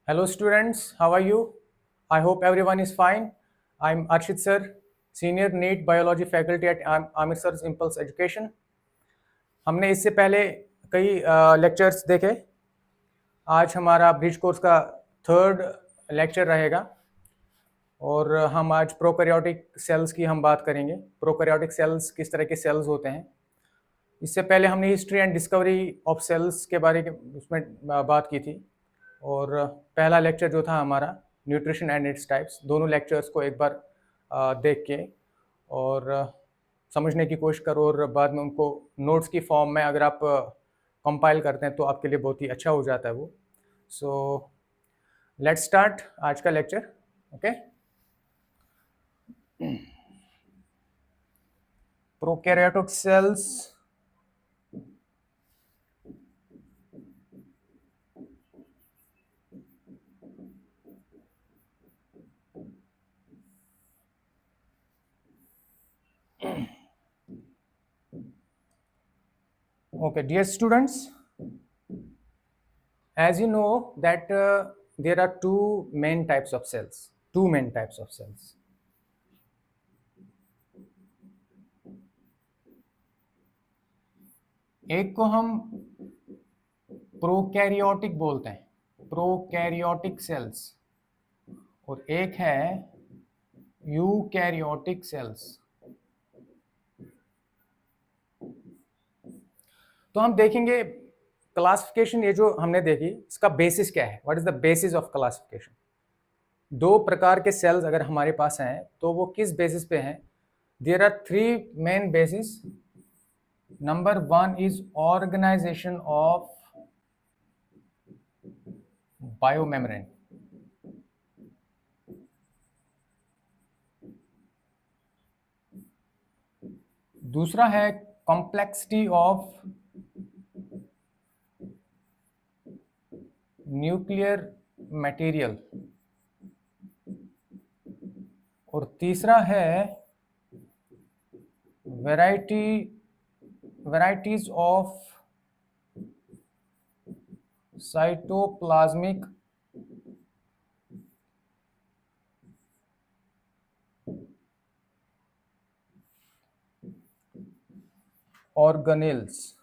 Hello students, how are you? I hope everyone is fine. I'm Arshit sir, Senior NEET Biology Faculty at Amir Sir's Impulse Education. हमने इससे पहले कई lectures देखे। आज हमारा bridge course का third lecture रहेगा और हम आज प्रोकैरियोटिक सेल्स की हम बात करेंगे। प्रोकैरियोटिक सेल्स किस तरह के सेल्स होते हैं। इससे पहले हमने history and discovery of cells के बारे में उसमें बात की थी और पहला लेक्चर जो था हमारा न्यूट्रिशन एंड इट्स टाइप्स, दोनों लेक्चर्स को एक बार देख के और समझने की कोशिश करो और बाद में उनको नोट्स की फॉर्म में अगर आप कंपाइल करते हैं तो आपके लिए बहुत ही अच्छा हो जाता है वो। सो लेट्स स्टार्ट आज का lecture. Okay, prokaryotic cells Okay, dear students, as you know that there are two main types of cells. एक को हम प्रोकैरियोटिक बोलते हैं, प्रोकैरियोटिक सेल्स, और एक है यूकैरियोटिक सेल्स। तो हम देखेंगे क्लासिफिकेशन, ये जो हमने देखी इसका बेसिस क्या है, what is the basis of classification. दो प्रकार के सेल्स अगर हमारे पास हैं तो वो किस बेसिस पे हैं। There are three main basis. Number one is organisation of biomembrane. दूसरा है कॉम्प्लेक्सिटी ऑफ न्यूक्लियर मटेरियल, और तीसरा है varieties of cytoplasmic organelles.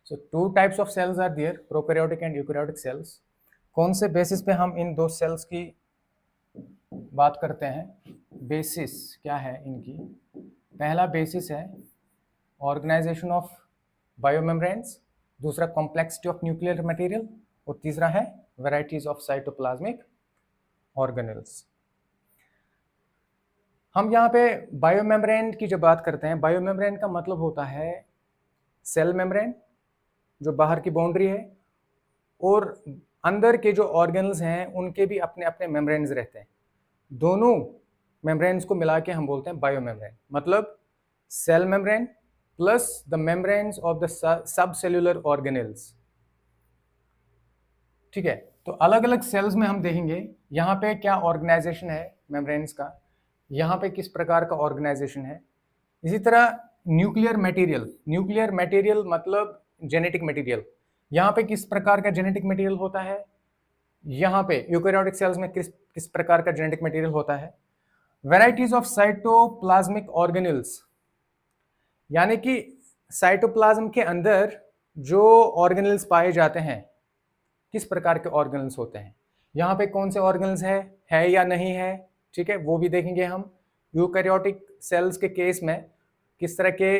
So two types of cells are there, prokaryotic and eukaryotic cells. कौन से basis पे हम इन दो सेल्स की बात करते हैं, बेसिस क्या है इनकी। पहला बेसिस है ऑर्गेनाइजेशन ऑफ बायोमेम्ब्रेन्स, दूसरा कॉम्प्लेक्सिटी ऑफ न्यूक्लियर मटेरियल, और तीसरा है वैरायटीज ऑफ साइटोप्लाज्मिक ऑर्गेनेल्स। हम यहाँ पे बायोमेम्ब्रेन की जब बात करते हैं, बायोमेम्ब्रेन का मतलब होता है सेल मेम्ब्रेन जो बाहर की बाउंड्री है, और अंदर के जो ऑर्गेनल्स हैं उनके भी अपने अपने मेम्ब्रेन्स रहते हैं। दोनों मेम्ब्रेन्स को मिला के हम बोलते हैं बायोमेम्ब्रेन। मतलब cell membrane plus the membranes of the sub cellular organelles. ठीक है, तो अलग अलग सेल्स में हम देखेंगे यहाँ पे क्या ऑर्गेनाइजेशन है मेम्ब्रेन्स का, यहाँ पे किस प्रकार का ऑर्गेनाइजेशन है। इसी तरह न्यूक्लियर मटेरियल मतलब जेनेटिक मटेरियल, यहाँ पे किस प्रकार का जेनेटिक मटेरियल होता है, यहाँ पे यूकैरियोटिक सेल्स में किस प्रकार का जेनेटिक मटेरियल होता है। वैरायटीज ऑफ साइटोप्लाज्मिक ऑर्गेनेल्स, यानी कि साइटोप्लाज्म के अंदर जो ऑर्गेनेल्स पाए जाते हैं किस प्रकार के ऑर्गेनेल्स होते हैं, यहाँ पे कौन से ऑर्गेनेल्स है या नहीं है। ठीक है, वो भी देखेंगे हम। यूकैरियोटिक सेल्स के केस में किस तरह के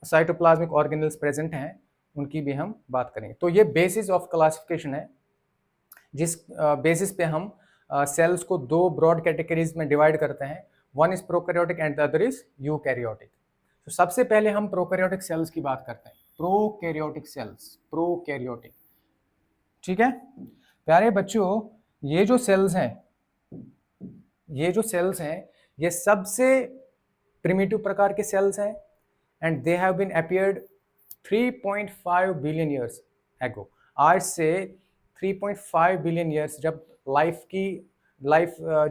साइटोप्लाज्मिक ऑर्गेनेल्स प्रेजेंट हैं उनकी भी हम बात करेंगे। तो ये बेसिस ऑफ क्लासिफिकेशन है, जिस बेसिस पे हम सेल्स को दो ब्रॉड कैटेगरीज में डिवाइड करते हैं। One is prokaryotic and the other is eukaryotic. तो सबसे पहले हम प्रोकैरियोटिक सेल्स की बात करते हैं। Prokaryotic cells, prokaryotic. ठीक है प्यारे बच्चों, ये जो सेल्स हैं ये सबसे प्रिमिटिव प्रकार के सेल्स हैं, and they have been appeared 3.5 billion years ago. आज से 3.5 बिलियन ईयर्स जब लाइफ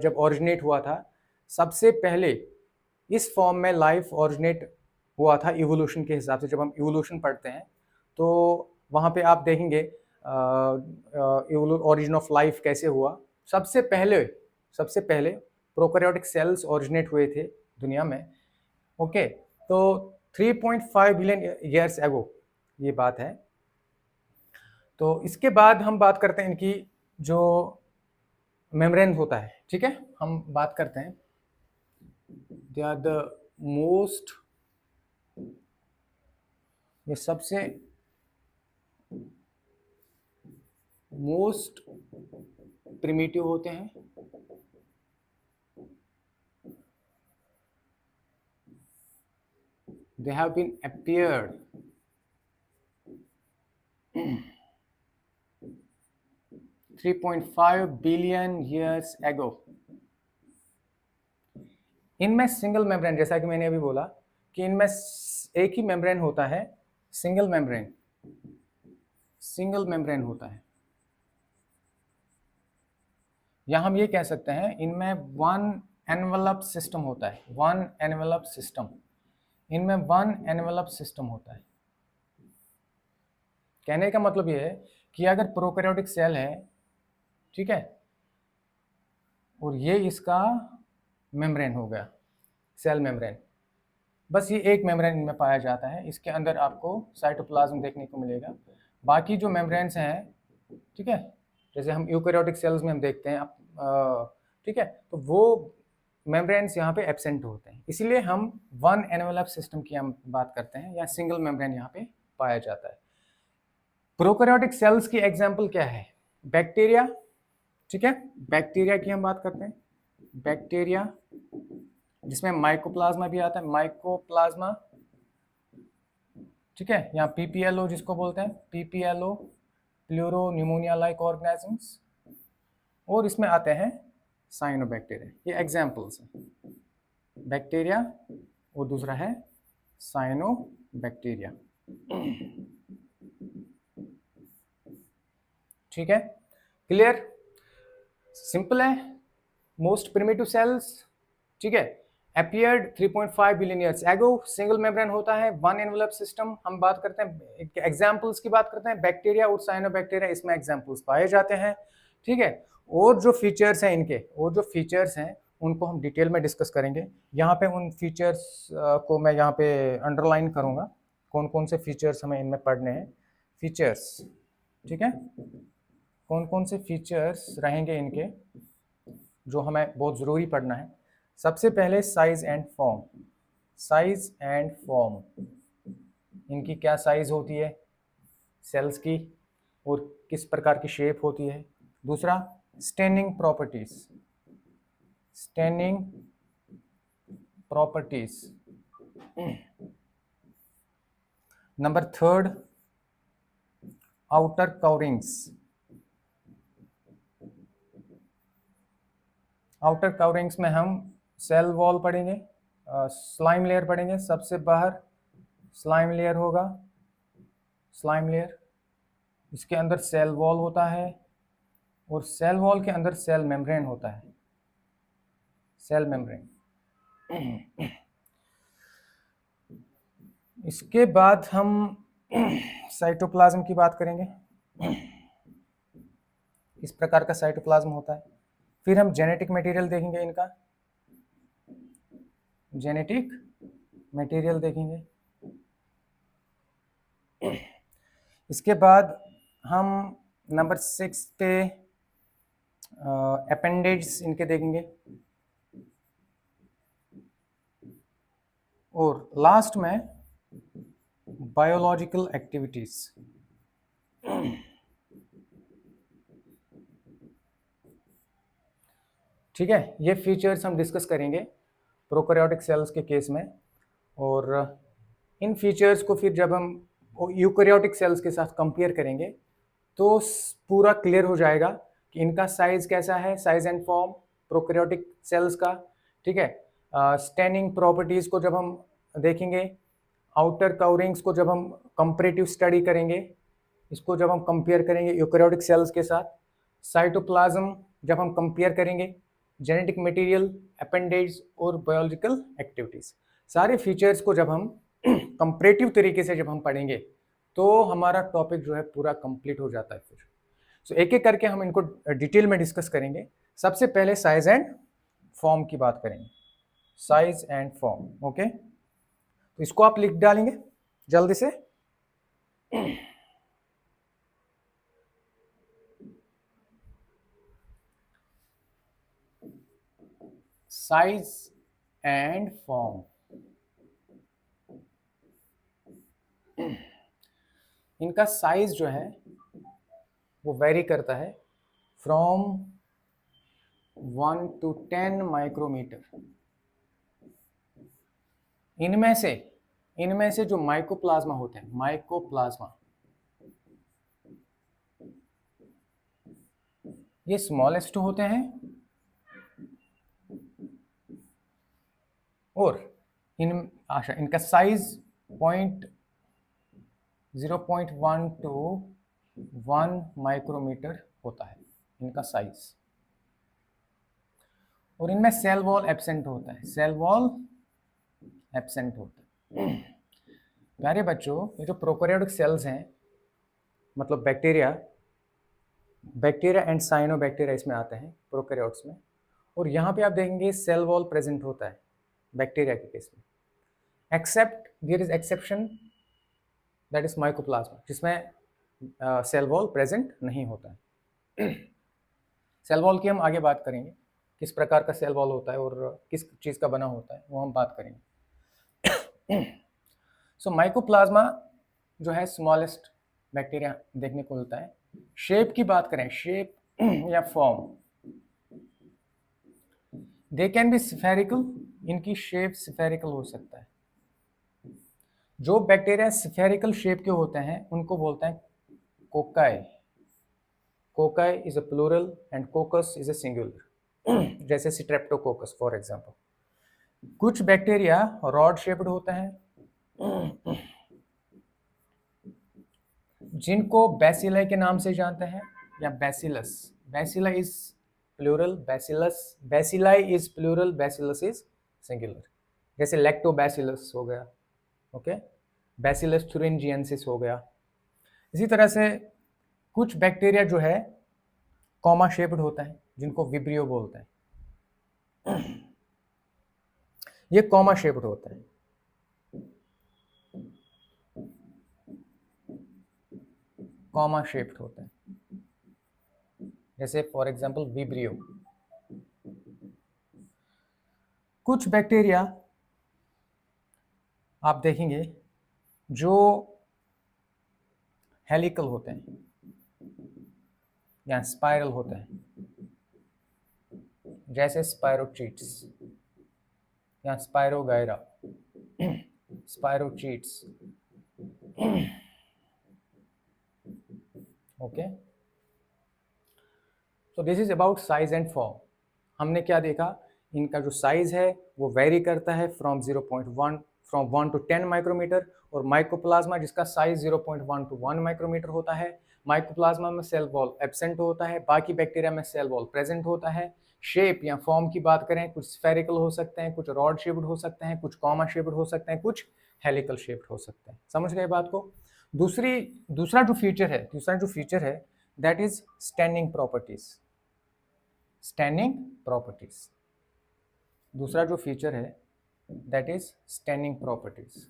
जब ओरिजिनेट हुआ था, सबसे पहले इस फॉर्म में लाइफ ओरिजिनेट हुआ था इवोल्यूशन के हिसाब से। जब हम इवोल्यूशन पढ़ते हैं तो वहाँ पे आप देखेंगे ओरिजिन ऑफ लाइफ कैसे हुआ। सबसे पहले प्रोकैरियोटिक सेल्स ओरिजिनेट हुए थे दुनिया में। ओके, तो 3.5 बिलियन ईयर्स एगो ये बात है। तो इसके बाद हम बात करते हैं इनकी जो मेम्ब्रेन होता है, ठीक है, हम बात करते हैं दे आर द मोस्ट, ये सबसे मोस्ट प्रिमिटिव होते हैं। They have been appeared 3.5 billion years ago। इनमें सिंगल मेम्ब्रेन, जैसा कि मैंने अभी बोला कि इनमें एक ही मेम्ब्रेन होता है, सिंगल मेम्ब्रेन होता है। या हम ये कह सकते हैं इनमें वन एनवेलप सिस्टम होता है, इनमें वन एनवेलप सिस्टम होता है। कहने का मतलब ये है कि अगर प्रोकैरियोटिक सेल है, ठीक है, और ये इसका मेम्ब्रेन हो गया, सेल मेम्ब्रेन, बस ये एक मेम्ब्रेन इनमें पाया जाता है। इसके अंदर आपको साइटोप्लाज्म देखने को मिलेगा। बाकी जो मेम्ब्रेन्स हैं, ठीक है, जैसे हम यूकैरियोटिक सेल्स में हम देखते हैं, ठीक है, तो वो मेम्ब्रेन्स यहाँ पे एब्सेंट होते हैं। इसीलिए हम वन एनवेलप सिस्टम की हम बात करते हैं, या सिंगल मेम्ब्रेन यहाँ पे पाया जाता है। प्रोकैरियोटिक सेल्स की एग्जाम्पल क्या है? बैक्टीरिया, ठीक है, बैक्टीरिया की हम बात करते हैं। बैक्टीरिया जिसमें माइकोप्लाज्मा भी आता है, माइकोप्लाज्मा, ठीक है, यहाँ पीपीएलओ जिसको बोलते हैं, PPLO, pleuro pneumonia like organisms, और इसमें आते हैं साइनोबैक्टीरिया। ये एग्जाम्पल्स हैं, बैक्टीरिया और दूसरा है साइनोबैक्टीरिया। ठीक है, क्लियर, सिंपल है। मोस्ट प्रिमिटिव सेल्स, ठीक है, appeared 3.5 बिलियन ईयर्स एगो, सिंगल मेम्ब्रेन होता है, वन एनवेलप सिस्टम। हम बात करते हैं एग्जाम्पल्स की, बात करते हैं बैक्टीरिया और साइनोबैक्टीरिया, इसमें एग्जाम्पल्स पाए जाते हैं, ठीक है। और जो फीचर्स हैं इनके, और जो फीचर्स हैं उनको हम डिटेल में डिस्कस करेंगे। यहाँ पे उन फीचर्स को मैं यहाँ पे अंडरलाइन करूँगा, कौन कौन से फीचर्स हमें इनमें पढ़ने हैं, फीचर्स, ठीक है, कौन कौन से फीचर्स रहेंगे इनके जो हमें बहुत ज़रूरी पढ़ना है। सबसे पहले size and form, size and form, इनकी क्या साइज होती है सेल्स की, और किस प्रकार की शेप होती है। दूसरा staining properties, staining properties. Number third outer coverings, outer coverings में हम सेल वॉल पढ़ेंगे, स्लाइम लेयर पढ़ेंगे। सबसे बाहर स्लाइम लेयर होगा, स्लाइम लेयर, इसके अंदर सेल वॉल होता है, और सेल वॉल के अंदर सेल मेम्ब्रेन होता है, सेल मेम्ब्रेन। इसके बाद हम साइटोप्लाज्म की बात करेंगे, इस प्रकार का साइटोप्लाज्म होता है। फिर हम जेनेटिक मटेरियल देखेंगे, इनका जेनेटिक मटेरियल देखेंगे। इसके बाद हम नंबर 6 पे अपेंडेज इनके देखेंगे, और लास्ट में बायोलॉजिकल एक्टिविटीज। ठीक है, ये फीचर्स हम डिस्कस करेंगे प्रोकैरियोटिक सेल्स के केस में, और इन फीचर्स को फिर जब हम यूकैरियोटिक सेल्स के साथ कंपेयर करेंगे तो पूरा क्लियर हो जाएगा कि इनका साइज कैसा है, size and form prokaryotic cells का, ठीक है। स्टेनिंग प्रॉपर्टीज को जब हम देखेंगे, आउटर कवरिंग्स को जब हम कंपैरेटिव स्टडी करेंगे, इसको जब हम कंपेयर करेंगे यूकैरियोटिक सेल्स के साथ, साइटोप्लाज्म जब हम कंपेयर करेंगे, जेनेटिक मटेरियल, अपेंडेज और बायोलॉजिकल एक्टिविटीज, सारे फीचर्स को जब हम कंपैरेटिव तरीके से जब हम पढ़ेंगे तो हमारा टॉपिक जो है पूरा कंप्लीट हो जाता है फिर। सो एक एक करके हम इनको डिटेल में डिस्कस करेंगे। सबसे पहले साइज एंड फॉर्म की बात करेंगे, साइज एंड फॉर्म। ओके, तो इसको आप लिख डालेंगे जल्दी से। साइज एंड फॉर्म, इनका साइज जो है वो वेरी करता है फ्रॉम 1 to 10 माइक्रोमीटर। इनमें से जो माइकोप्लाज्मा होते हैं, माइकोप्लाज्मा, ये स्मॉलेस्ट होते हैं और इनका साइज 0.1 to 1 माइक्रोमीटर होता है इनका साइज। और इनमें सेल वॉल एब्सेंट होता है, सेल वॉल एब्सेंट होता है। प्यारे बच्चों, ये जो प्रोकैरियोटिक सेल्स हैं, मतलब बैक्टीरिया एंड साइनोबैक्टीरिया इसमें आते हैं प्रोकैरियोट्स में। और यहाँ पे आप देखेंगे सेल वॉल प्रेजेंट होता है बैक्टीरिया के केस में, except there is exception, that is mycoplasma, जिसमें सेल वॉल प्रेजेंट नहीं होता है। सेल वॉल की हम आगे बात करेंगे, किस प्रकार का सेल वॉल होता है और किस चीज़ का बना होता है, वो हम बात करेंगे। सो माइकोप्लाज्मा जो है स्मॉलेस्ट बैक्टीरिया देखने को मिलता है। शेप की बात करें, शेप या form, they can be spherical, इनकी शेप स्फेरिकल हो सकता है। जो बैक्टीरिया स्फेरिकल शेप के होते हैं उनको बोलते हैं cocci. Cocci is a plural and coccus is a singular, जैसे स्ट्रेप्टोकोकस फॉर एग्जांपल। कुछ बैक्टीरिया रॉड शेप्ड होता है जिनको बैसिलाई के नाम से जानते हैं, या bacillus. Bacilla is plural, bacilli is plural, bacillus is singular. जैसे लैक्टोबैसिलस हो गया, ओके, बैसिलस थुरिंजियंसिस हो गया। इसी तरह से कुछ बैक्टीरिया जो है कॉमा शेप्ड होता है जिनको विब्रियो बोलते हैं। ये कॉमा शेप्ड होता है। कॉमा शेप्ड होता है, जैसे फॉर एग्जांपल विब्रियो। कुछ बैक्टीरिया आप देखेंगे जो हेलिकल होते हैं या स्पाइरल होते हैं, जैसे स्पाइरोचीट्स या spirogyra, spirochetes. Okay, so this is about size and form. हमने क्या देखा, इनका जो साइज है वो वेरी करता है फ्रॉम 1 to 10 माइक्रोमीटर, और माइकोप्लाज्मा जिसका साइज 0.1 to 1 माइक्रोमीटर होता है। माइकोप्लाज्मा में सेल वॉल एब्सेंट होता है, बाकी बैक्टीरिया में सेल वॉल प्रेजेंट होता है। शेप या फॉर्म की बात करें, कुछ स्फेरिकल हो सकते हैं, कुछ रॉड शेप्ड हो सकते हैं, कुछ कॉमा शेप्ड हो सकते हैं, कुछ हेलिकल शेप्ड हो सकते हैं। समझ गए बात को। दूसरा जो फीचर है that is standing properties. Standing properties, दूसरा जो फीचर है that is standing properties.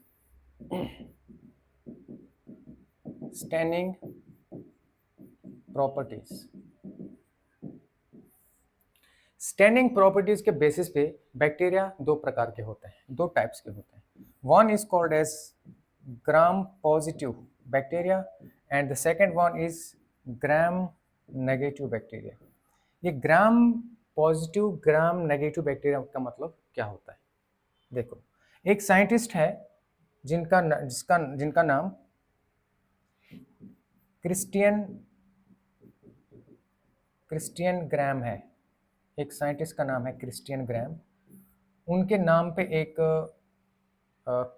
Standing properties, standing properties के बेसिस पे बैक्टीरिया दो प्रकार के होते हैं, दो टाइप्स के होते हैं। One is called as gram positive bacteria and the second one is gram negative bacteria. ये gram positive, gram negative bacteria का मतलब क्या होता है? देखो, एक साइंटिस्ट है जिनका नाम क्रिस्टियन ग्राम है। एक साइंटिस्ट का नाम है क्रिस्टियन ग्राम। उनके नाम पे एक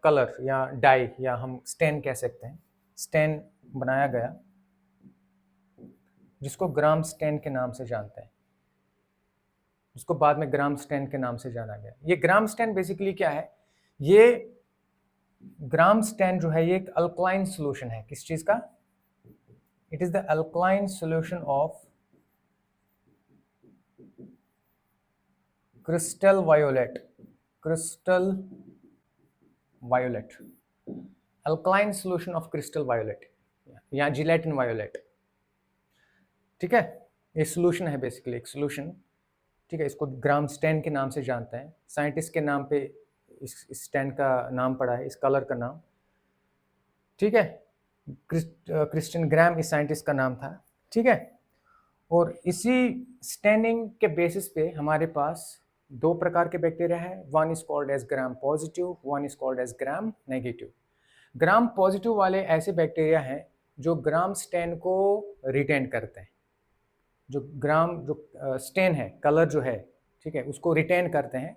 कलर या डाई या हम स्टेन कह सकते हैं, स्टेन बनाया गया जिसको ग्राम स्टेन के नाम से जानते हैं, जिसको बाद में ग्राम स्टेन के नाम से जाना गया। ये ग्राम स्टेन बेसिकली क्या है, ये ग्राम स्टैन जो है ये एक अल्कलाइन सोल्यूशन है, किस चीज का? It is the alkaline solution of crystal violet, crystal violet, alkaline solution of crystal violet या जिलेटिन वायोलेट। ठीक है, ये सोल्यूशन है, बेसिकली एक सोल्यूशन। ठीक है, इसको ग्राम स्टैन के नाम से जानते हैं, साइंटिस्ट के नाम पे इस स्टैन का नाम पड़ा है, इस कलर का नाम। ठीक है, क्रिस्टियन ग्राम इस साइंटिस्ट का नाम था। ठीक है, और इसी स्टैनिंग के बेसिस पे हमारे पास दो प्रकार के बैक्टीरिया हैं, one is called as gram positive, one is called as gram negative. Gram positive वाले ऐसे बैक्टीरिया हैं जो ग्राम स्टैन को रिटेन करते हैं, जो ग्राम जो स्टेन है, कलर जो है, ठीक है, उसको रिटेन करते हैं।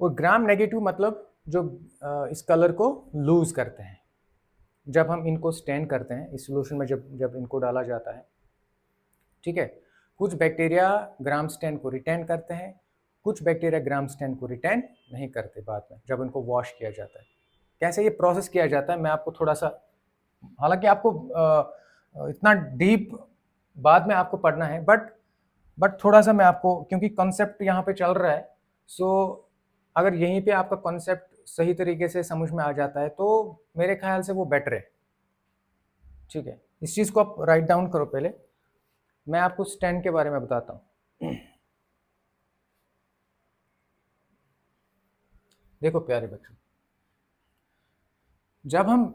और ग्राम नेगेटिव मतलब जो इस कलर को लूज करते हैं। जब हम इनको स्टेन करते हैं इस सोल्यूशन में, जब जब इनको डाला जाता है, ठीक है, कुछ बैक्टीरिया ग्राम स्टेन को रिटेन करते हैं, कुछ बैक्टीरिया ग्राम स्टेन को रिटेन नहीं करते बाद में जब इनको वॉश किया जाता है। कैसे ये प्रोसेस किया जाता है मैं आपको थोड़ा सा, हालांकि आपको इतना डीप बाद में आपको पढ़ना है, बट थोड़ा सा मैं आपको, क्योंकि कॉन्सेप्ट यहाँ पे चल रहा है, सो अगर यहीं पे आपका कॉन्सेप्ट सही तरीके से समझ में आ जाता है तो मेरे ख्याल से वो बेटर है। ठीक है, इस चीज़ को आप राइट डाउन करो। पहले मैं आपको स्टैन के बारे में बताता हूँ। देखो प्यारे बच्चों, जब हम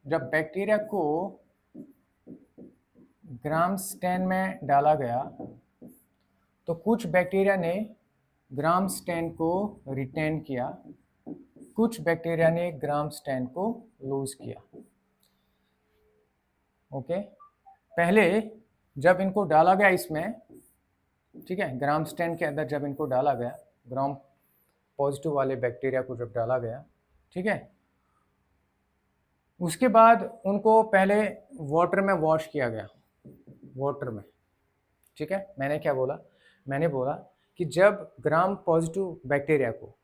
जब बैक्टीरिया को ग्राम स्टेन में डाला गया तो कुछ बैक्टीरिया ने ग्राम स्टेन को रिटेन किया, कुछ बैक्टीरिया ने ग्राम स्टेन को लूज किया। ओके, पहले जब इनको डाला गया इसमें, ठीक है, ग्राम स्टेन के अंदर जब इनको डाला गया, ग्राम पॉजिटिव वाले बैक्टीरिया को जब डाला गया, ठीक है, उसके बाद उनको पहले वाटर में वॉश किया गया, वाटर में। ठीक है, मैंने क्या बोला? मैंने बोला कि जब ग्राम पॉजिटिव बैक्टीरिया को,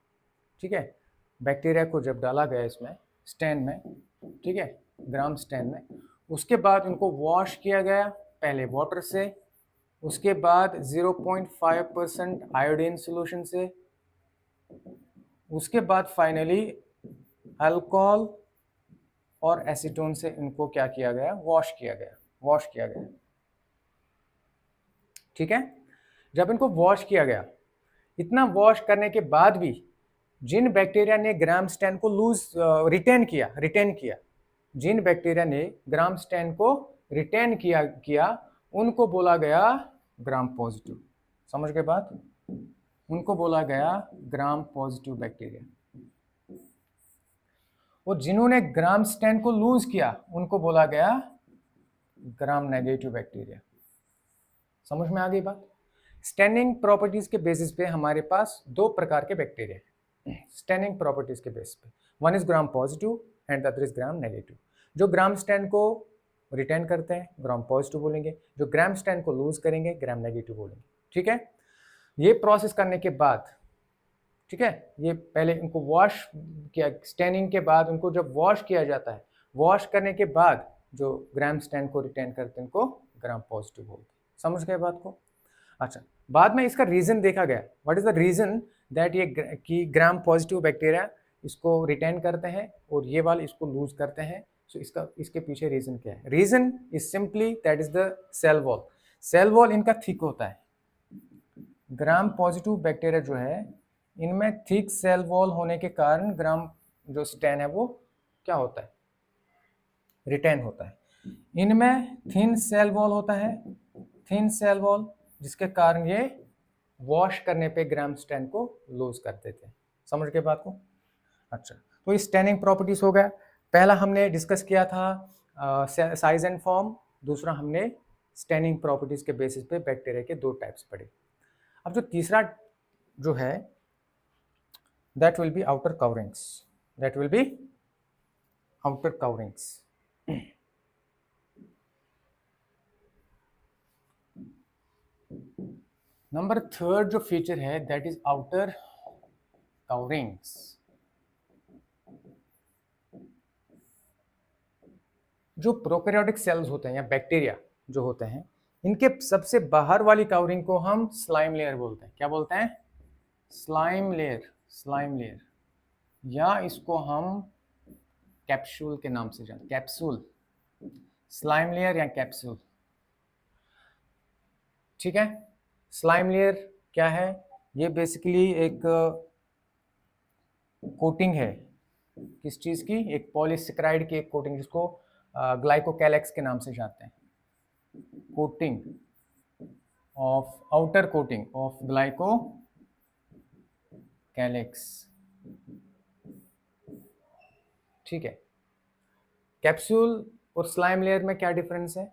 ठीक है, बैक्टीरिया को जब डाला गया इसमें स्टेन में, ठीक है, ग्राम स्टेन में, उसके बाद उनको वॉश किया गया पहले वाटर से, उसके बाद 0.5% आयोडीन सोल्यूशन से, उसके बाद फाइनली अल्कोहल और एसीटोन से इनको क्या किया गया? वॉश किया गया। ठीक है, जब इनको वॉश किया गया, इतना वॉश करने के बाद भी जिन बैक्टीरिया ने ग्राम स्टेन को रिटेन किया, जिन बैक्टीरिया ने ग्राम स्टेन को रिटेन किया उनको बोला गया ग्राम पॉजिटिव। समझ गए बात? उनको बोला गया ग्राम पॉजिटिव बैक्टीरिया। और जिन्होंने ग्राम स्टेन को लूज किया उनको बोला गया ग्राम नेगेटिव बैक्टीरिया। समझ में आ गई बात? स्टेनिंग प्रॉपर्टीज के बेसिस पे हमारे पास दो प्रकार के बैक्टीरिया हैं स्टेनिंग प्रॉपर्टीज के बेसिस पे, one is gram positive and the other is gram negative. जो ग्राम स्टेन को रिटेन करते हैं ग्राम पॉजिटिव बोलेंगे, जो ग्राम स्टेन को लूज करेंगे ग्राम नेगेटिव बोलेंगे। ठीक है, ये प्रोसेस करने के बाद, ठीक है, ये पहले इनको वॉश किया, स्टेनिंग के बाद उनको जब वॉश किया जाता है, वॉश करने के बाद जो ग्राम स्टेन को रिटेन करते हैं इनको ग्राम पॉजिटिव बोलते हैं। समझ गए बात को? अच्छा, बाद में इसका रीजन देखा गया, what is the reason that ये कि ग्राम पॉजिटिव बैक्टीरिया इसको रिटेन करते हैं और ये वाले इसको लूज करते हैं। सो इसके पीछे रीजन क्या है? Reason is simply that is the cell wall. Cell wall इनका थिक होता है। ग्राम पॉजिटिव बैक्टीरिया जो है इनमें थिक सेल वॉल होने के कारण ग्राम जो स्टेन है वो क्या होता है? रिटेन होता है। इनमें थिन सेल वॉल होता है, थिन सेल वॉल, जिसके कारण ये वॉश करने पे ग्राम स्टेन को लूज कर देते हैं। समझ गए बात को? अच्छा, तो इस स्टेनिंग प्रॉपर्टीज हो गया। पहला हमने डिस्कस किया था साइज एंड फॉर्म, दूसरा हमने स्टेनिंग प्रॉपर्टीज के बेसिस पे बैक्टीरिया के दो टाइप्स पढ़े। अब जो तीसरा जो है that will be outer coverings, that will be outer coverings। Number third जो फीचर है दैट इज आउटर काउरिंग्स। जो प्रोकैरियोटिक सेल्स होते हैं या बैक्टीरिया जो होते हैं, इनके सबसे बाहर वाली कवरिंग को हम स्लाइम लेयर बोलते हैं। क्या बोलते हैं? स्लाइम लेयर, स्लाइम लेयर, या इसको हम कैप्सूल के नाम से जानते हैं, कैप्सूल, स्लाइम लेयर या कैप्सूल। ठीक है, स्लाइम लेयर क्या है? ये बेसिकली एक कोटिंग है, किस चीज की? एक पॉलीसेकेराइड की एक कोटिंग, जिसको ग्लाइकोकैलेक्स के नाम से जानते हैं। Coating of, outer coating of glycocalyx. ठीक है, कैप्सूल और स्लाइम लेयर में क्या डिफरेंस है?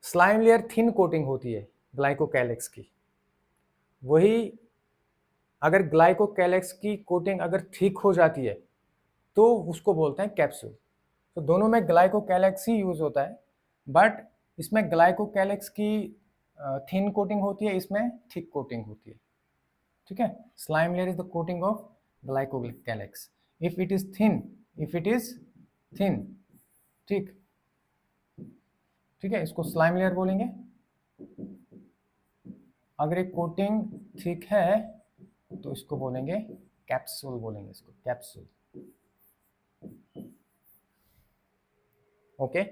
स्लाइम लेयर थिन कोटिंग होती है ग्लाइकोकैलेक्स की, वही अगर ग्लाइकोकैलेक्स की कोटिंग अगर ठीक हो जाती है तो उसको बोलते हैं कैप्सूल। तो दोनों में ग्लाइकोकैलेक्स ही यूज होता है, बट इसमें ग्लाइकोकैलेक्स की थिन कोटिंग होती है, इसमें थिक कोटिंग होती है। ठीक है, slime layer is the coating of glycocalyx. If it is thin, if it is thin, ठीक, ठीक है, इसको स्लाइम लेयर बोलेंगे। अगर एक कोटिंग ठीक है तो इसको बोलेंगे कैप्सूल, बोलेंगे इसको कैप्सूल। ओके,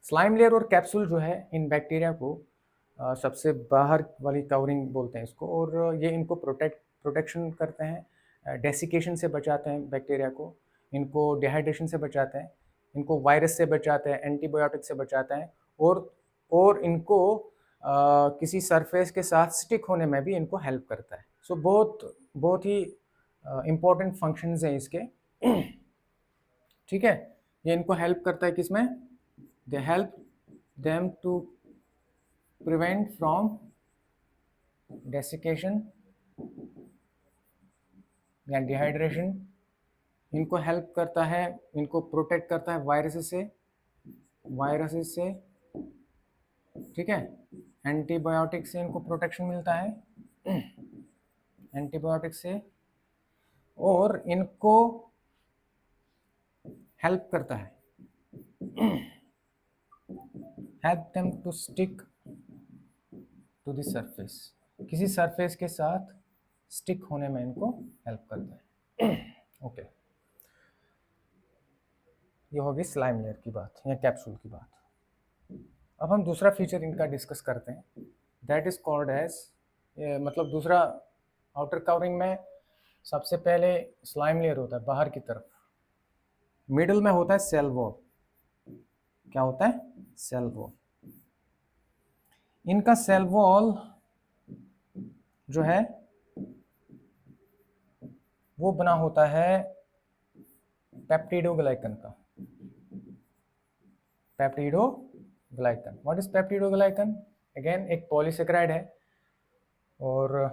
स्लाइम लेयर और कैप्सूल जो है, इन बैक्टीरिया को सबसे बाहर वाली कवरिंग बोलते हैं इसको, और ये इनको प्रोटेक्शन करते हैं, डेसिकेशन से बचाते हैं बैक्टीरिया को, इनको डिहाइड्रेशन से बचाते हैं, इनको वायरस से बचाते हैं, एंटीबायोटिक से बचाते हैं, और इनको किसी सरफेस के साथ स्टिक होने में भी इनको हेल्प करता है। सो बहुत बहुत ही इम्पोर्टेंट फंक्शंस हैं इसके। ठीक है, ये इनको हेल्प करता है किसमें? They help them to prevent from desiccation या डिहाइड्रेशन, इनको हेल्प करता है, इनको प्रोटेक्ट करता है वायरसेस से, वायरसेस से, ठीक है, एंटीबायोटिक से इनको प्रोटेक्शन मिलता है, एंटीबायोटिक से, और इनको हेल्प करता है, help them to stick to the surface, किसी सरफेस के साथ स्टिक होने में इनको हेल्प करता है। ओके, ये होगी स्लाइम लेयर की बात या कैप्सूल की बात। अब हम दूसरा फीचर इनका डिस्कस करते हैं, दैट इज कॉल्ड एज, मतलब दूसरा आउटर कवरिंग में सबसे पहले स्लाइम लेयर होता है बाहर की तरफ, मिडल में होता है सेल वॉल। क्या होता है? Cell wall. इनका सेल वॉल जो है वो बना होता है पेप्टिडोग्लाइकन का। Peptidoglycan, what is peptidoglycan? Again एक पॉलीसेकेराइड है, और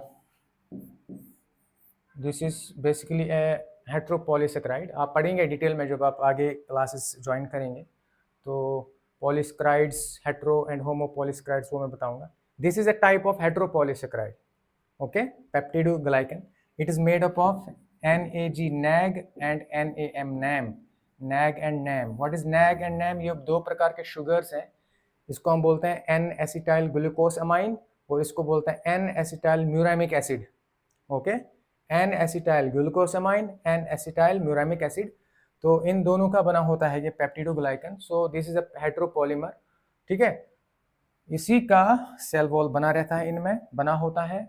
this is basically a heteropolysaccharide. आप पढ़ेंगे डिटेल में जब आप आगे क्लासेस ज्वाइन करेंगे, तो polysaccharides, hetero and homo polysaccharides, वो मैं बताऊंगा। This is a type of heteropolysaccharide, okay, peptidoglycan. It is made up of NAG, NAG and NAM, NAM, NAG and NAM। What is NAG and NAM? ये दो प्रकार के sugars हैं, इसको हम बोलते हैं N-एसिटाइल ग्लूकोसामाइन, और इसको बोलते हैं N acetyl muramic acid. Okay, N acetyl glucosamine, N acetyl muramic acid, तो इन दोनों का बना होता है ये peptidoglycan. So this is a heteropolymer, ठीक है, इसी का सेल वॉल बना रहता है, इनमें बना होता है।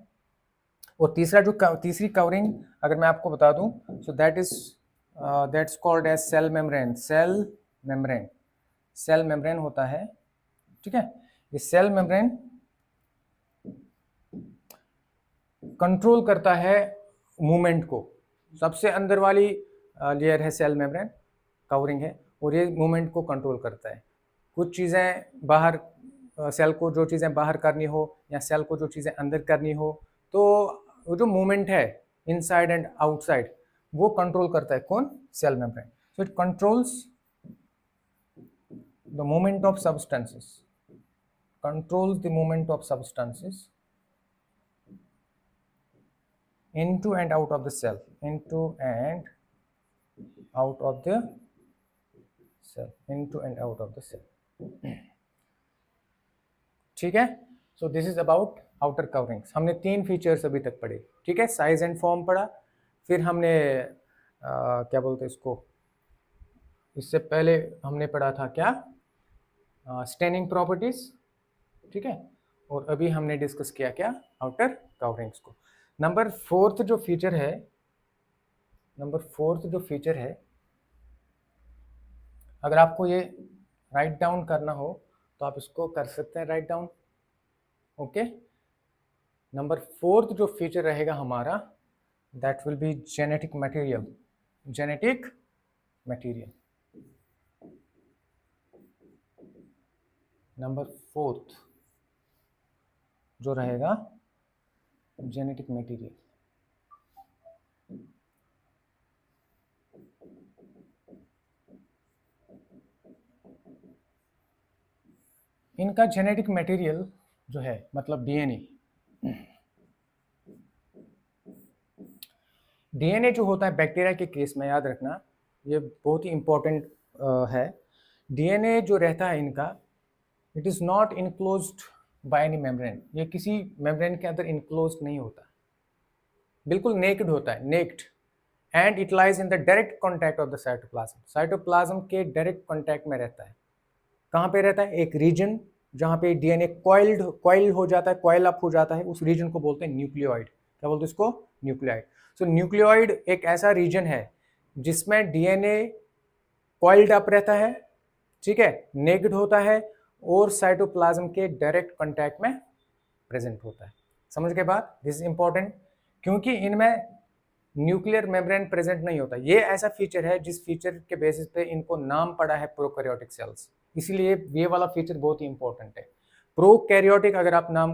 और तीसरा जो तीसरी कवरिंग अगर मैं आपको बता दूं, so that's called as cell membrane. Cell membrane, cell membrane होता है, ठीक है। ये सेल मेम्ब्रेन कंट्रोल करता है मूवमेंट को। सबसे अंदर वाली लेयर है सेल मेम्ब्रेन, कवरिंग है, और ये मूवमेंट को कंट्रोल करता है। कुछ चीज़ें बाहर, सेल को जो चीज़ें बाहर करनी हो या सेल को जो चीज़ें अंदर करनी हो, तो वो जो मूवमेंट है इनसाइड एंड आउटसाइड, वो कंट्रोल करता है कौन? Cell membrane. So it controls the movement of substances, controls the movement of substances into and out of the cell, into and out of the cell, into and out of the cell. ठीक है, सो this is about outer coverings. हमने 3 features अभी तक पढ़े. ठीक है, size and form पढ़ा, फिर हमने क्या बोलते हैं इसको, इससे पहले हमने पढ़ा था क्या, स्टेनिंग प्रॉपर्टीज. ठीक है, और अभी हमने डिस्कस किया क्या, आउटर कवरिंग्स को. नंबर फोर्थ जो फीचर है, अगर आपको ये राइट डाउन करना हो तो आप इसको कर सकते हैं write down. Okay, number fourth जो फीचर रहेगा हमारा, that will be genetic material. Genetic material number fourth जो रहेगा, जेनेटिक मटेरियल. इनका जेनेटिक मटेरियल जो है, मतलब डीएनए. डीएनए जो होता है बैक्टीरिया के केस में, याद रखना ये बहुत ही इंपॉर्टेंट है. डीएनए जो रहता है इनका, it is not enclosed by any membrane. ये किसी मेम्ब्रेन के अंदर इनक्लोज्ड नहीं होता, बिल्कुल नेक्ड होता है, naked. And it lies in the direct contact of the cytoplasm. Cytoplasm के डायरेक्ट कॉन्टैक्ट में रहता है. कहाँ पे रहता है, एक रीजन जहाँ पे डीएनए कॉइल हो जाता है, कॉइल अप हो जाता है, उस रीजन को बोलते हैं न्यूक्लियोइड. क्या बोलते हैं इसको, न्यूक्लियोइड. सो न्यूक्लियोइड एक ऐसा रीजन है जिसमें डीएनए कॉइल्ड अप रहता है, ठीक है, नेक्ड होता है, और साइटोप्लाज्म के डायरेक्ट कॉन्टैक्ट में प्रेजेंट होता है. समझ के बाद, दिस इज इंपॉर्टेंट, क्योंकि इनमें न्यूक्लियर मेम्ब्रेन प्रेजेंट नहीं होता. ये ऐसा फीचर है जिस फीचर के बेसिस पे इनको नाम पड़ा है प्रोकैरियोटिक सेल्स. इसीलिए ये वाला फीचर बहुत ही इंपॉर्टेंट है. प्रोकैरियोटिक, अगर आप नाम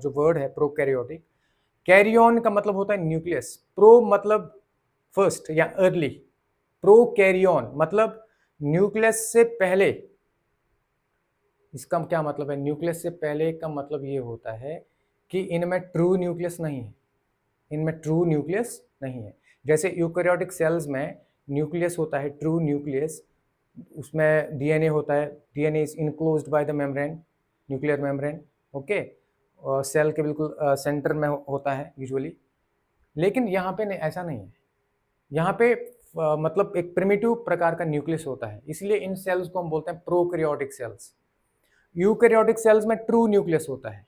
जो वर्ड है प्रोकैरियोटिक, कैरियन का मतलब होता है न्यूक्लियस. प्रो मतलब फर्स्ट या अर्ली, प्रोकैरियन मतलब न्यूक्लियस से पहले. इसका क्या मतलब है, न्यूक्लियस से पहले का मतलब ये होता है कि इनमें ट्रू न्यूक्लियस नहीं है. इनमें ट्रू न्यूक्लियस नहीं है. जैसे यूकैरियोटिक सेल्स में न्यूक्लियस होता है, ट्रू न्यूक्लियस, उसमें डीएनए होता है, DNA is enclosed by the membrane, nuclear membrane. Okay, cell के बिल्कुल सेंटर में होता है यूजुअली. लेकिन यहाँ पे ऐसा नहीं है. यहाँ पे मतलब एक प्रिमिटिव प्रकार का न्यूक्लियस होता है, इसलिए इन सेल्स को हम बोलते हैं प्रोकैरियोटिक सेल्स. यूकैरियोटिक सेल्स में ट्रू न्यूक्लियस होता है.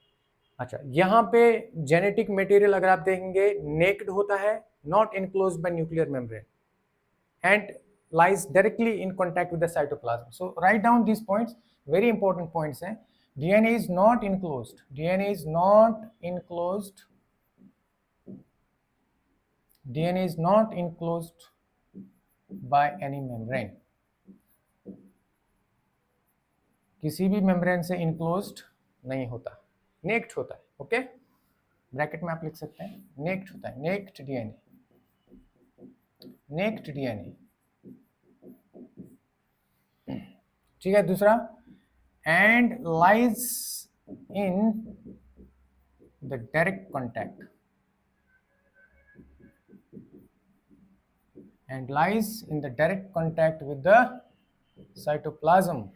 अच्छा, यहाँ पे जेनेटिक मटेरियल अगर आप देखेंगे, नेक्ड होता है, not enclosed bye nuclear membrane, and lies directly in contact with the cytoplasm. So write down these points, very important points हैं. DNA is not enclosed. DNA is not enclosed. DNA is not enclosed by any membrane. किसी भी membrane से enclosed नहीं होता, necked होता है. Okay, bracket में आप लिख सकते हैं, नेक्ड होता है, नेक्ड डीएनए, नेक्ड डीएनए. ठीक है. दूसरा, and lies in the direct contact, and lies in the direct contact with the cytoplasm.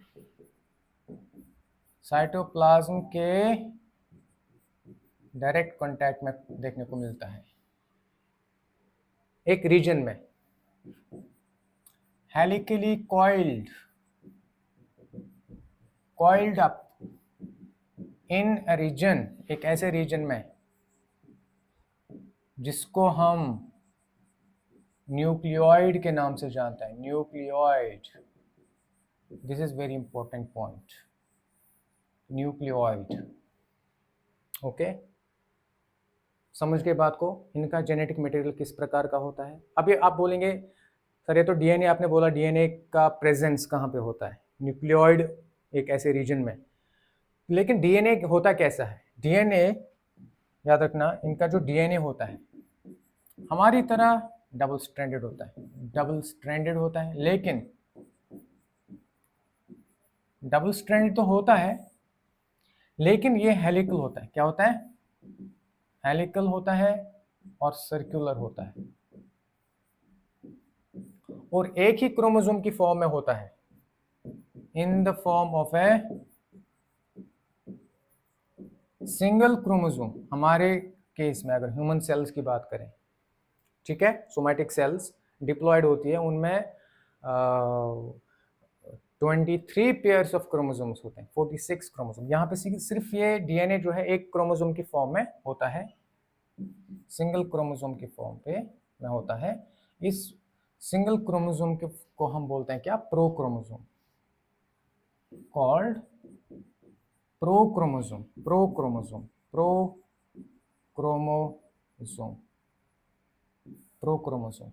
Cytoplasm के डायरेक्ट कॉन्टैक्ट में देखने को मिलता है, एक रीजन में, helically coiled up in a region, एक ऐसे रीजन में जिसको हम न्यूक्लियोइड के नाम से जानते हैं, nucleoid. This is very important point, nucleoid. Okay, समझ के बात को. इनका जेनेटिक मटेरियल किस प्रकार का होता है. अब ये आप बोलेंगे सर ये तो डीएनए आपने बोला, डीएनए का प्रेजेंस कहाँ पे होता है, न्यूक्लियोइड एक ऐसे रीजन में. लेकिन डीएनए होता कैसा है, डीएनए याद रखना, इनका जो डीएनए होता है हमारी तरह डबल स्ट्रैंडेड होता है, डबल स्ट्रैंडेड होता है. लेकिन डबल स्ट्रैंडेड तो होता है, लेकिन ये हेलिकल होता है. क्या होता है, हेलिकल होता है. और सर्कुलर होता है और एक ही क्रोमोसोम की फॉर्म में होता है, in the form of a single chromosome. हमारे केस में अगर ह्यूमन सेल्स की बात करें, ठीक है, सोमैटिक सेल्स डिप्लॉयड होती है, उनमें 23 पेयर्स ऑफ क्रोमोसोम्स होते हैं, 46 क्रोमोसोम। यहाँ पे सिर्फ ये डीएनए जो है एक क्रोमोसोम की फॉर्म में होता है, सिंगल क्रोमोसोम की फॉर्म पे में होता है। इस सिंगल क्रोमोसोम के को हम बोलते हैं क्या, pro chromosome, called pro chromosome, pro chromosome, pro chromosome, pro chromosome,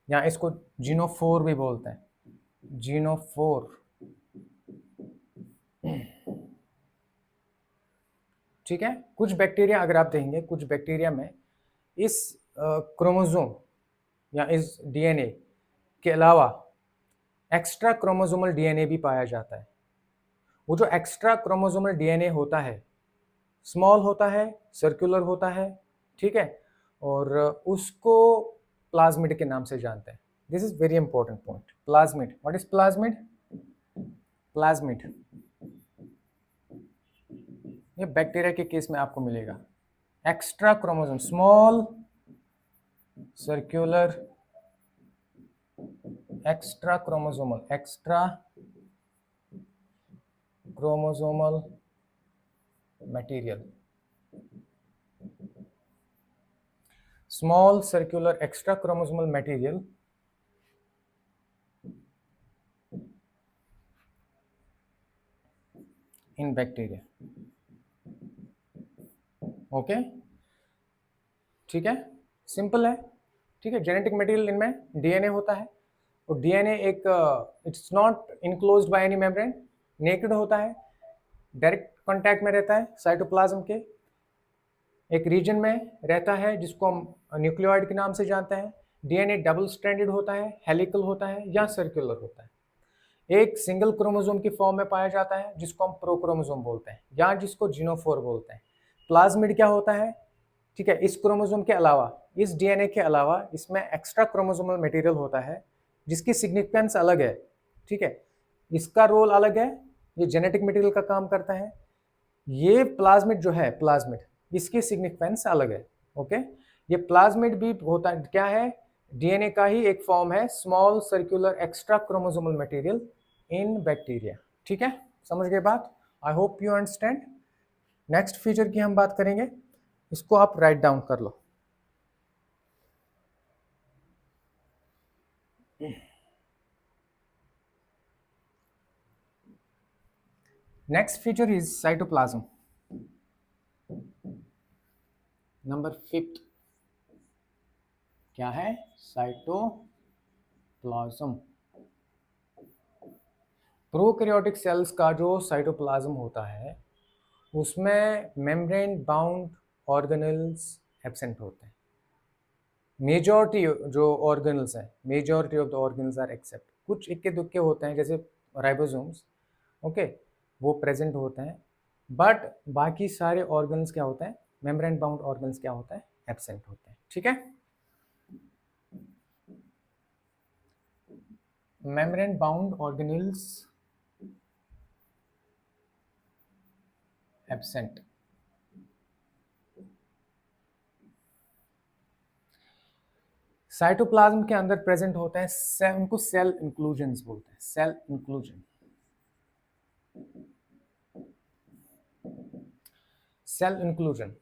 या इसको जीनोफोर भी बोलते हैं, जीनोफोर। ठीक है, कुछ बैक्टीरिया अगर आप देखेंगे, कुछ बैक्टीरिया में इस क्रोमोसोम या इस डीएनए के अलावा एक्स्ट्रा क्रोमोसोमल डीएनए भी पाया जाता है। वो जो एक्स्ट्रा क्रोमोसोमल डीएनए होता है, स्मॉल होता है, सर्कुलर होता है, ठीक है, और उसको प्लाज्मिड के नाम से जानते हैं। This is very important point, plasmid. What is plasmid? Plasmid ये बैक्टीरिया के केस में आपको मिलेगा, extra chromosome, small circular extra chromosomal, extra chromosomal material, small circular extra chromosomal material in bacteria. Okay, ठीक है, सिंपल है, ठीक है। जेनेटिक मटेरियल इनमें डीएनए होता है और डीएनए एक it's not enclosed by any membrane, naked होता है, डायरेक्ट कांटेक्ट में रहता है साइटोप्लाज्म के एक रीजन में रहता है जिसको हम न्यूक्लियोइड के नाम से जानते हैं। डीएनए डबल स्ट्रैंडेड होता है, हेलिकल होता है या सर्कुलर होता है। एक सिंगल क्रोमोसोम की फॉर्म में पाया जाता है जिसको हम प्रोक्रोमोसोम बोलते हैं या जिसको जीनोफोर बोलते हैं। प्लाज्मिड क्या होता है, ठीक है, इस क्रोमोसोम के अलावा, इस डीएनए के अलावा इसमें एक्स्ट्रा क्रोमोसोमल मटेरियल होता है जिसकी सिग्निफिकेंस अलग है, ठीक है, इसका रोल अलग है, ये जेनेटिक मटेरियल का काम करता है। ये प्लाज्मिड जो है, प्लाज्मिड, इसकी सिग्निफिकेंस अलग है। ओके, ये प्लाज्मिड भी होता है, क्या है, डीएनए का ही एक फॉर्म है, small circular extra chromosomal material in bacteria. ठीक है, समझ गए बात? I hope you understand. Next feature की हम बात करेंगे, इसको आप राइट डाउन कर लो। Next feature is cytoplasm. Number 5 क्या है? साइटोप्लाज्म। प्रोकैरियोटिक सेल्स का जो साइटोप्लाज्म होता है उसमें मेम्ब्रेन बाउंड ऑर्गेनेल्स एब्सेंट होते हैं। मेजॉरिटी जो ऑर्गेनल्स हैं, majority of the organelles are except, कुछ इक्के दुक्के होते हैं जैसे राइबोसोम्स, ओके, वो प्रेजेंट होते हैं, बट बाकी सारे ऑर्गेनल्स क्या होते हैं, मेम्ब्रेन बाउंड ऑर्गेनल्स क्या होता है, एब्सेंट होते हैं। ठीक है, membrane bound organelles absent. Cytoplasm के अंदर प्रेजेंट होते हैं, उनको सेल इंक्लूजन्स बोलते हैं, सेल इंक्लूजन। सेल इंक्लूजन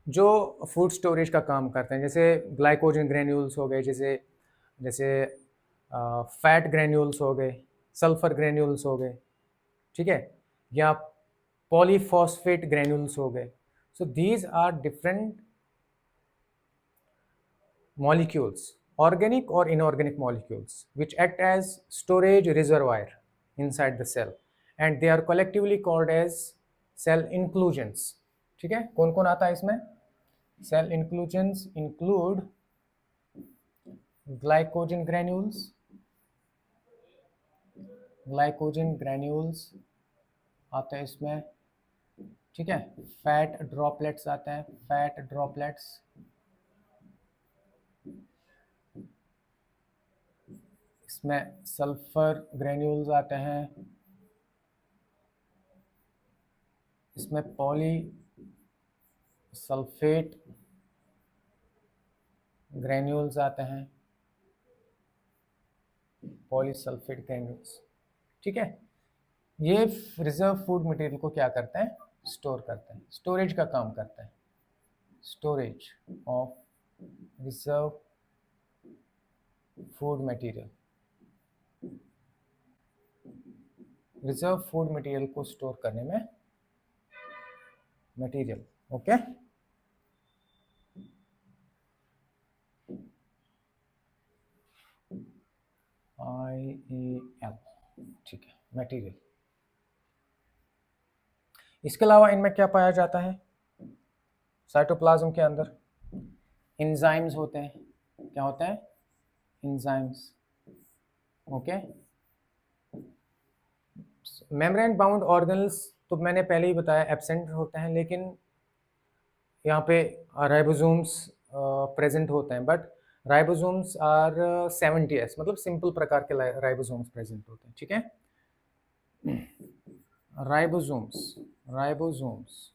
जो फूड स्टोरेज का काम करते हैं, जैसे ग्लाइकोजन ग्रेन्यूल्स हो गए, जैसे जैसे फैट ग्रेन्यूल्स हो गए, सल्फर ग्रेन्यूल्स हो गए, ठीक है, या पॉलीफॉस्फेट ग्रेन्यूल्स हो गए। So these are different molecules, organic or inorganic molecules, which act as storage reservoir inside the cell, and they are collectively called as cell inclusions. ठीक है, कौन कौन आता है इसमें? Cell inclusions include glycogen granules, glycogen granules आते हैं इसमें, ठीक है। फैट ड्रॉपलेट्स आते हैं, फैट ड्रॉपलेट्स, इसमें सल्फर ग्रेन्यूल्स आते हैं, इसमें पॉली सल्फेट ग्रेन्यूल्स आते हैं, पॉलीसल्फेट ग्रेन्यूल्स। ठीक है, ये रिजर्व फूड मटेरियल को क्या करते हैं, स्टोर करते हैं, स्टोरेज का काम करते हैं, storage of reserve food material, reserve food material को स्टोर करने में मटेरियल। ओके, IEL, ठीक है, मटेरियल। इसके अलावा इनमें क्या पाया जाता है, साइटोप्लाज्म के अंदर एंजाइम्स होते हैं। क्या होते हैं, enzymes. Okay, membrane bound organelles तो मैंने पहले ही बताया एब्सेंट होते हैं, लेकिन यहाँ पे राइबोसोम्स प्रेजेंट होते हैं, बट राइबोसोम्स आर 70s, मतलब सिंपल प्रकार के राइबोसोम्स प्रेजेंट होते हैं। ठीक है, राइबोसोम्स, राइबोसोम्स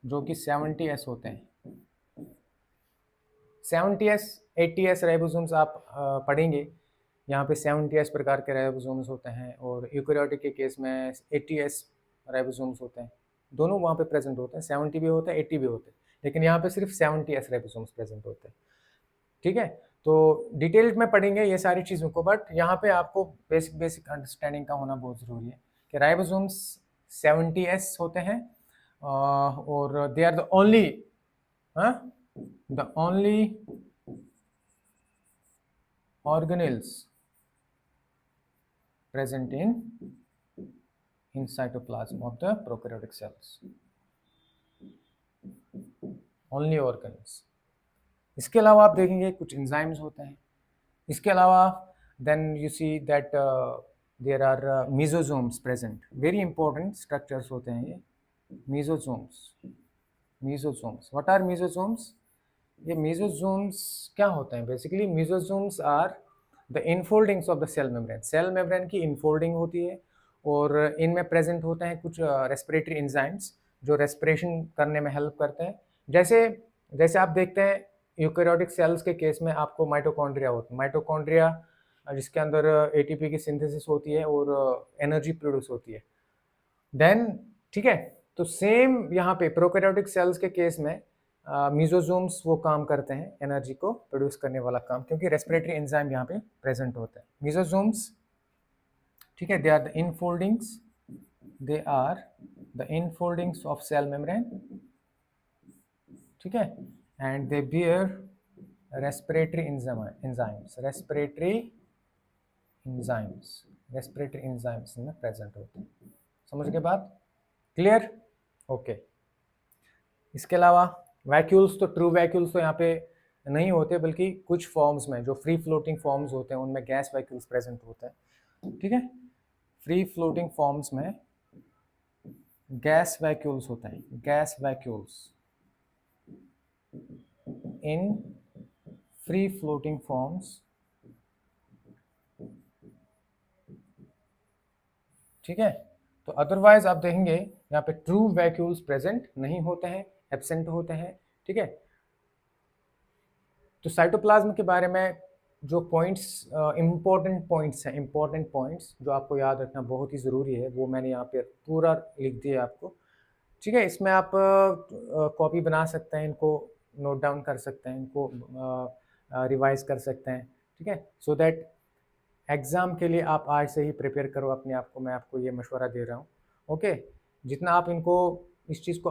जो कि 70s होते हैं, 70s 80s राइबोसोम्स आप पढ़ेंगे। यहाँ पे 70s प्रकार के राइबोसोम्स होते हैं, और यूकेरियोटिक के केस में 80s राइबोसोम्स होते हैं। दोनों वहाँ पे प्रेजेंट होते हैं, 70 भी होते हैं, 80 भी होते हैं, लेकिन यहाँ पे सिर्फ 70s राइबोसोम्स प्रेजेंट होते हैं। ठीक है, तो डिटेल्ड में पढ़ेंगे ये सारी चीज़ों को, बट यहाँ पे आपको बेसिक अंडरस्टैंडिंग का होना बहुत ज़रूरी है कि राइबोसोम्स 70s होते हैं, और they are the only organelles present in cytoplasm of the prokaryotic cells, only organelles। इसके अलावा आप देखेंगे कुछ एंजाइम्स होते हैं। इसके अलावा then you see that there are mesosomes present, very important structures होते हैं ये mesosomes। mesosomes, what are mesosomes? ये mesosomes क्या होते हैं, basically mesosomes are the infoldings of the cell membrane। Cell membrane की इनफोल्डिंग होती है, और इनमें प्रेजेंट होते हैं कुछ रेस्पिरेटरी एंजाइम्स जो रेस्पिरेशन करने में हेल्प करते हैं। जैसे जैसे आप देखते हैं यूकेरियोटिक सेल्स के केस में आपको माइटोकॉन्ड्रिया होता है, माइटोकॉन्ड्रिया जिसके अंदर एटीपी की सिंथेसिस होती है और एनर्जी प्रोड्यूस होती है। देन ठीक है, तो सेम यहाँ पे प्रोकैरियोटिक सेल्स के केस में मीजोजोम्स वो काम करते हैं एनर्जी को प्रोड्यूस करने वाला काम, क्योंकि रेस्पिरेटरी एंजाइम यहाँ पे प्रेजेंट होते हैं मीजोजोम्स। ठीक है, they are the infoldings, they are the infoldings of cell membrane. ठीक है, and they bear respiratory enzymes, respiratory enzymes में प्रेजेंट होते हैं। समझ के बाद क्लियर? ओके। इसके अलावा वैक्यूल्स, तो ट्रू वैक्यूल्स तो यहाँ पे नहीं होते, बल्कि कुछ फॉर्म्स में जो फ्री फ्लोटिंग फॉर्म्स होते हैं उनमें गैस वैक्यूल्स प्रेजेंट होते हैं। ठीक है, फ्री फ्लोटिंग फॉर्म्स में गैस वैक्यूल्स होते हैं, gas vacuoles in free floating forms. ठीक है, तो अदरवाइज आप देखेंगे यहाँ पे ट्रू वैक्यूल्स प्रेजेंट नहीं होते हैं, एब्सेंट होते हैं। ठीक है, तो साइटोप्लाज्म के बारे में जो पॉइंट्स इंपॉर्टेंट पॉइंट्स जो आपको याद रखना बहुत ही ज़रूरी है, वो मैंने यहाँ पे पूरा लिख दिया आपको। ठीक है, इसमें आप कॉपी बना सकते हैं, इनको नोट डाउन कर सकते हैं, इनको रिवाइज कर सकते हैं। ठीक है, सो दैट एग्ज़ाम के लिए आप आज से ही प्रिपेयर करो अपने आप को, मैं आपको ये मशवरा दे रहा हूँ। ओके, जितना आप इनको इस चीज़ को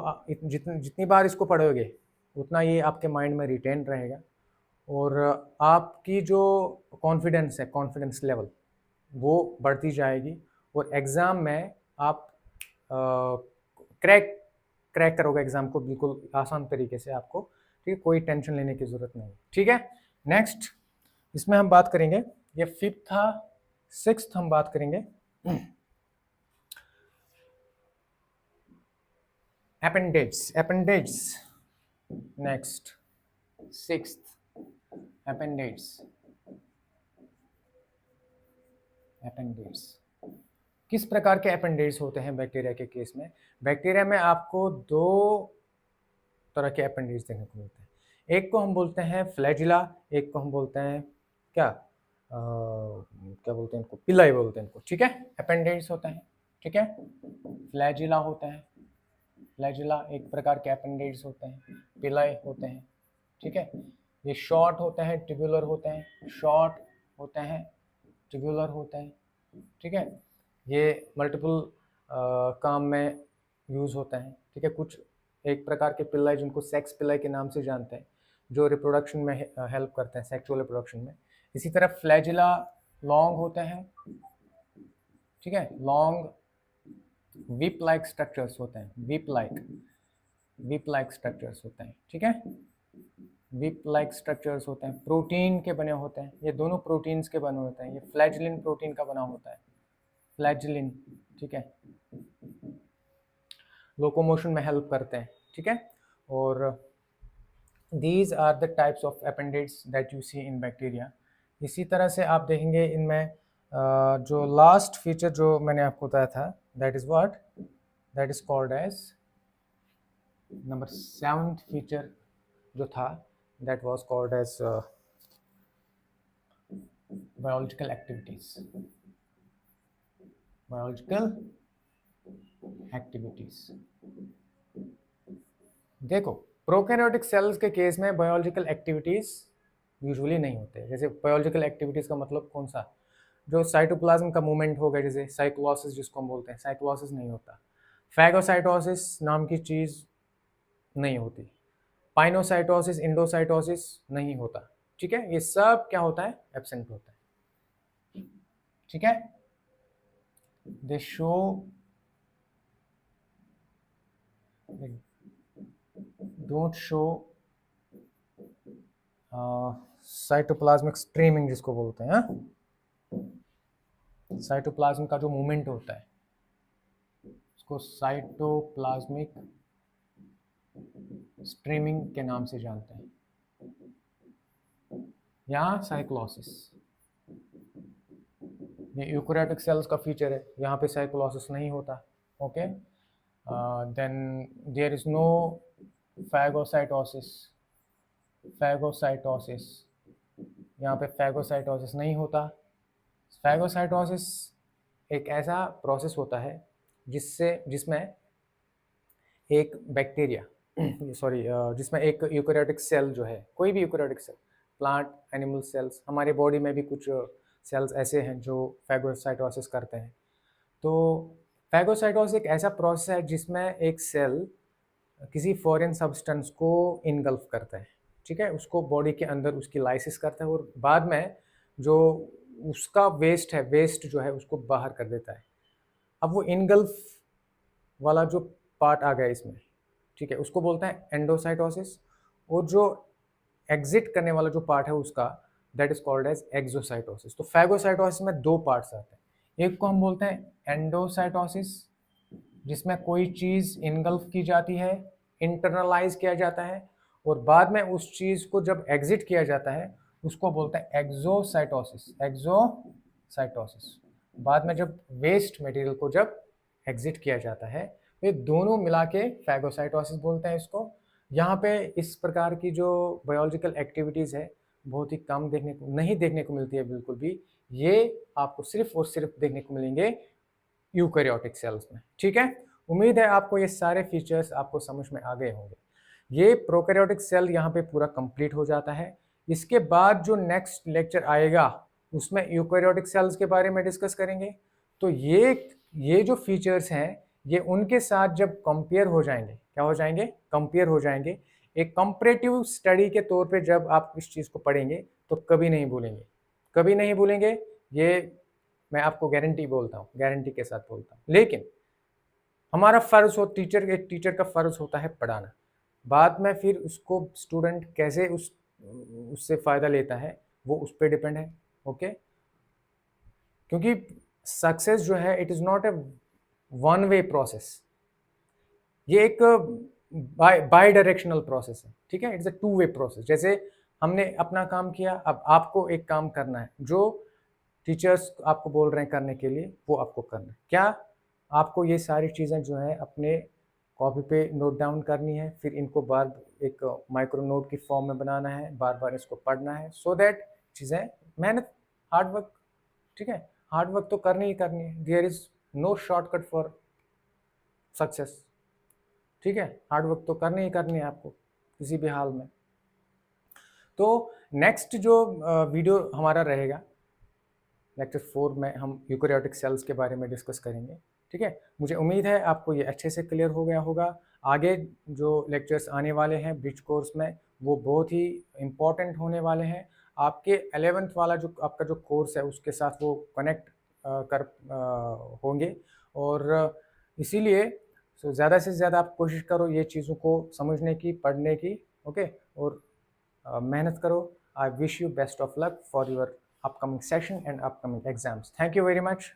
जितनी बार इसको पढ़ोगे उतना ये आपके माइंड में रिटेन रहेगा, और आपकी जो कॉन्फिडेंस है, कॉन्फिडेंस लेवल वो बढ़ती जाएगी, और एग्ज़ाम में आप क्रैक करोगे एग्ज़ाम को बिल्कुल आसान तरीके से आपको। ठीक है, कोई टेंशन लेने की ज़रूरत नहीं। ठीक है, नेक्स्ट इसमें हम बात करेंगे, ये 5th था, 6th हम बात करेंगे अपेंडेज नेक्स्ट, सिक्स्थ अपेंडेज। किस प्रकार के अपेंडेज होते हैं बैक्टीरिया के केस में? बैक्टीरिया में आपको दो तरह के अपेंडेज देखने को मिलते हैं। एक को हम बोलते हैं फ्लैजिला, एक को हम बोलते हैं क्या क्या बोलते हैं इनको, पिलाई बोलते हैं इनको, ठीक है। अपेंडेज होते हैं, ठीक है। फ्लैजिला होते हैं, फ्लैजिला एक प्रकार के अपेंडेज होते हैं, पिलाई होते हैं, ठीक है। ये शॉर्ट होते हैं, ट्यूबुलर होते हैं, शॉर्ट होते हैं, ट्यूबुलर होते हैं, ठीक है। ये मल्टीपल काम में यूज़ होता है, ठीक है। कुछ एक प्रकार के पिल्लाई जिनको सेक्स पिल्लाई के नाम से जानते हैं, जो रिप्रोडक्शन में हेल्प करते हैं, सेक्सुअल रिप्रोडक्शन में। इसी तरह फ्लैजिला लॉन्ग होते हैं, ठीक है, लॉन्ग विप लाइक स्ट्रक्चर्स होते हैं, विप लाइक स्ट्रक्चर्स होते हैं, ठीक है। विप लाइक स्ट्रक्चर्स होते हैं, प्रोटीन के बने होते हैं, ये दोनों प्रोटीन्स के बने होते हैं। ये फ्लैजिलिन प्रोटीन का बना होता है, फ्लैजिलिन, ठीक है, लोकोमोशन में हेल्प करते हैं, ठीक है। और these are the types of appendage that you see in bacteria. इसी तरह से आप देखेंगे इनमें जो लास्ट फीचर जो मैंने आपको बताया था, that is what, that is called as number 7th feature जो था, that was called as biological activities. देखो, प्रोकैरियोटिक सेल्स के केस में बायोलॉजिकल एक्टिविटीज यूजुअली नहीं होते। जैसे बायोलॉजिकल एक्टिविटीज का मतलब कौन सा, जो साइटोप्लाज्म का मूवमेंट होगा, जैसे साइक्लोसिस जिसको हम बोलते हैं, साइक्लोसिस नहीं होता। फैगोसाइटोसिस नाम की चीज नहीं होती। पाइनोसाइटोसिस, इंडोसाइटोसिस नहीं होता, ठीक है। ये सब क्या होता है, एब्सेंट होता है, ठीक है। दे show don't show cytoplasmic streaming जिसको बोलते हैं, साइटोप्लाज्म का जो मूवमेंट होता है उसको साइटोप्लाज्मिक स्ट्रीमिंग के नाम से जानते हैं, या साइक्लोसिस। ये यूकैरियोटिक सेल्स का फीचर है, यहाँ पे साइक्लोसिस नहीं होता, okay. Then there is no phagocytosis, यहाँ पे फैगोसाइटोसिस नहीं होता। फैगोसाइटोसिस एक ऐसा प्रोसेस होता है जिसमें एक बैक्टीरिया जिसमें एक यूकैरियोटिक सेल जो है, कोई भी eukaryotic cell, plant, animal cells, हमारे बॉडी में भी कुछ सेल्स ऐसे हैं जो फैगोसाइटोसिस करते हैं। तो फैगोसाइटोसिस एक ऐसा प्रोसेस है जिसमें एक सेल किसी फॉरेन सब्सटेंस को इनगल्फ करता है, ठीक है, उसको बॉडी के अंदर उसकी लाइसिस करता है और बाद में जो उसका वेस्ट जो है उसको बाहर कर देता है। अब वो इनगल्फ वाला जो पार्ट आ गया इसमें, ठीक है, उसको बोलते हैं एंडोसाइटोसिस। और जो एग्जिट करने वाला जो पार्ट है उसका, that is called as exocytosis. तो फैगोसाइटोसिस में दो पार्ट्स आते हैं। एक को हम बोलते हैं एंडोसाइटोसिस, जिसमें कोई चीज़ इनगल्फ की जाती है, इंटरनलाइज किया जाता है, और बाद में उस चीज़ को जब एग्जिट किया जाता है उसको बोलते हैं एक्सोसाइटोसिस। बाद में जब वेस्ट मटेरियल को जब एग्जिट किया जाता है, ये दोनों मिला के फैगोसाइटोसिस बोलते हैं इसको। यहाँ पे इस प्रकार की जो बायोलॉजिकल एक्टिविटीज़ है बहुत ही कम नहीं देखने को मिलती है बिल्कुल भी। ये आपको सिर्फ और सिर्फ देखने को मिलेंगे यूकैरियोटिक सेल्स में, ठीक है। उम्मीद है आपको ये सारे फीचर्स आपको समझ में आ गए होंगे। ये प्रोकैरियोटिक सेल यहाँ पे पूरा कंप्लीट हो जाता है। इसके बाद जो नेक्स्ट लेक्चर आएगा उसमें यूकैरियोटिक सेल्स के बारे में डिस्कस करेंगे। तो ये जो फीचर्स हैं ये उनके साथ जब कंपेयर हो जाएंगे, क्या हो जाएंगे, कंपेयर हो जाएंगे, एक कंपैरेटिव स्टडी के तौर पे जब आप इस चीज़ को पढ़ेंगे तो कभी नहीं भूलेंगे। ये मैं आपको गारंटी बोलता हूँ, गारंटी के साथ बोलता हूँ। लेकिन हमारा फर्ज हो, एक टीचर का फर्ज होता है पढ़ाना। बाद में फिर उसको स्टूडेंट कैसे उससे फ़ायदा लेता है वो उस पर डिपेंड है, ओके। क्योंकि सक्सेस जो है it is not a one way process. ये एक बाय डायरेक्शनल प्रोसेस है, ठीक है, it's a two way process. जैसे हमने अपना काम किया, अब आपको एक काम करना है, जो टीचर्स आपको बोल रहे हैं करने के लिए वो आपको करना है। क्या आपको ये सारी चीज़ें जो है अपने कॉपी पे नोट डाउन करनी है, फिर इनको बार एक माइक्रो नोट की फॉर्म में बनाना है, बार बार इसको पढ़ना है, सो दैट चीज़ें मेहनत, हार्ड वर्क, ठीक है, हार्ड वर्क तो करनी ही करनी है। There is no shortcut for success, ठीक है, हार्ड वर्क तो करनी ही करनी है आपको किसी भी हाल में। तो नेक्स्ट जो वीडियो हमारा रहेगा, लेक्चर 4 में हम यूकैरियोटिक सेल्स के बारे में डिस्कस करेंगे, ठीक है। मुझे उम्मीद है आपको ये अच्छे से क्लियर हो गया होगा। आगे जो लेक्चर्स आने वाले हैं ब्रिज कोर्स में वो बहुत ही इम्पॉर्टेंट होने वाले हैं। आपके 11th वाला जो आपका जो कोर्स है उसके साथ वो कनेक्ट कर होंगे, और इसीलिए ज़्यादा से ज़्यादा आप कोशिश करो ये चीज़ों को समझने की, पढ़ने की, ओके, और मेहनत करो। I wish you best of luck for your upcoming session and upcoming exams. Thank you very much.